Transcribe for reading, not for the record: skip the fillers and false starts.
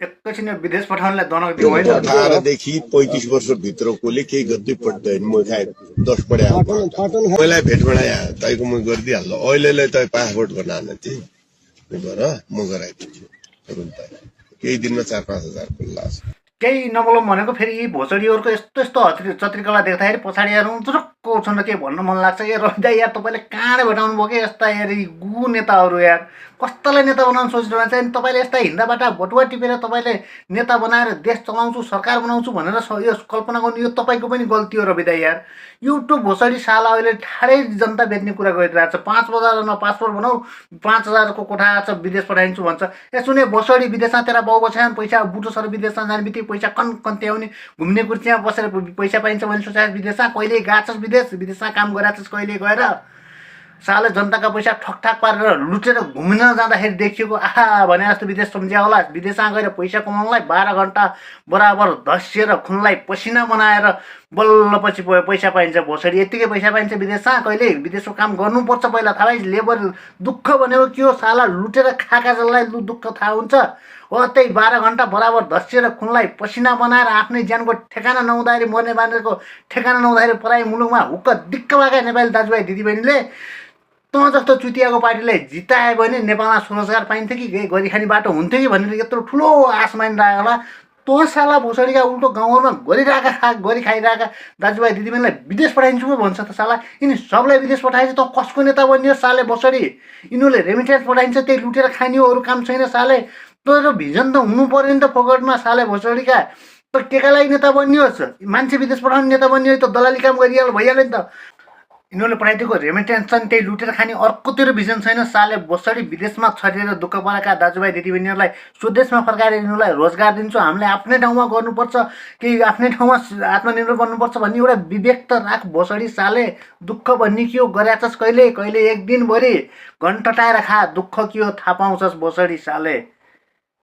एकैछिन विदेश पठाउनलाई दनक दियो होइन 18 देखि 35 वर्षभित्रकोले केही गर्दै पढ्दैन म खाए 10 पढ्या पहिला भेट बनाया तैको म गरिदिइहाल्नु अहिलेलाई त पासपोर्ट बनाउन थिए गर म गराइदिन्छु तुरुन्तै केही दिनमा 4-5 हजार खुल्ला छ केही नबोलौँ भनेको फेरि यी भोसडीहरूको यस्तो यस्तो चत्रिकला देख्दाखेरि पछाडि यार चुरुक्क उठ्न के भन्न मन लाग्छ यार रोहिदा यार तपाईँले कहाँबाट भेटाउनु भयो कि यस्ता यार गु नेताहरू यार कस्तालाई नेता बनाउनु सोच्नुभएको छ अनि तपाईँले यस्ता हिँड्दाबाट भोटुवा टिपेर तपाईँले नेता बनाएर देश चलाउँछु सरकार बनाउँछु भनेर यो कल्पना गर्नु यो तपाईँको पनि गल्ती हो रविदा यार युट्युब भोसडी साला अहिले ठाडै जनता बेच्ने कुरा गरिरहेको छ 5,000 पासपोर्ट बनाऊ 5,000 को कोठा छ विदेश पठाइदिन्छु भन्छ ए सुने भोसडी विदेशमा तेरा बाउ बछान पैसा बुटो सर विदेशमा जाने बित्तिकै पैसा कन्त्याउने घुम्ने कुर्सीमा बसेर पैसा पाइन्छ भने सोचा विदेशमा कहिले गएछस् विदेशमा काम गरेछस् कहिले गएर साले जनताका पैसा ठकठाक पारेर लुटेर घुम्न जाँदाखेरि देखिएको आहा भने जस्तो विदेश सम्झ्या होला विदेशमा गएर पैसा कमाउनलाई 12 घण्टा बराबर धसिएर खुनलाई पसिना बनाएर बल्ल पछि पैसा पाइन्छ भोसडी यतिकै पैसा पाइन्छ विदेशमा कहिले विदेशको काम गर्नुपर्छ पहिला थाहा भए लेबर दुःख भनेको के हो साला लुटेर खाका जसलाई दुःख थाहा हुन्छ हो त्यही 12 घण्टा बराबर धसिएर खुनलाई पसिना बनाएर आफ्नै ज्यानको ठेगाना नहुँदाखेरि मर्ने बाँधेको ठेगाना नहुँदाखेरि पराई मुलुकमा हुक्क दिक्क भएका नेपाली दाजुभाइ दिदीबहिनीले तँ जस्तो चुतियाको पार्टीलाई जितायो भने नेपालमा स्वरोजगार पाइन्थ्यो कि गरिखाने बाटो हुन्थ्यो कि भनेर यत्रो ठुलो आश मानिरहेको होला तँ साला भोसडीका उल्टो गाउँघरमा गरी खाइरहेका दाजुभाइ दिदीबहिनीलाई विदेश पठाइन्छु पो भन्छ त साला यिनी सबलाई विदेश पठाएपछि त कसको नेता बनियो साले भोसडी यिनीहरूले रेमिटेन्स पठाइन्छ त्यही लुटेर खाने हो अरू काम छैन साले तर भिजन त हुनु पर्यो नि त फोकटमा साले भोसडीका त केका लागि नेता बनियोस् मान्छे विदेश पठाउने नेता बनियो त दलाली काम गरिहाल्यो भइहाल्यो नि त यिनीहरूले पठाइदिएको रेमिटेन्स छन् त्यही लुटेर खाने अर्कोतिर भिजन छैन साले भोसडी विदेशमा छरेर दुःख परेका दाजुभाइ दिदीबहिनीहरूलाई स्वदेशमा फर्काएर यिनीहरूलाई रोजगार दिन्छौँ हामीले आफ्नै ठाउँमा गर्नुपर्छ कि आफ्नै ठाउँमा आत्मनिर्भर बन्नुपर्छ भन्ने एउटा विवेक त राख भोसडी साले दुःख भन्ने के हो गरेछस् कहिले कहिले एक दिनभरि घन्टटाएर खा दुःख के हो थाहा पाउँछस् भोसडी साले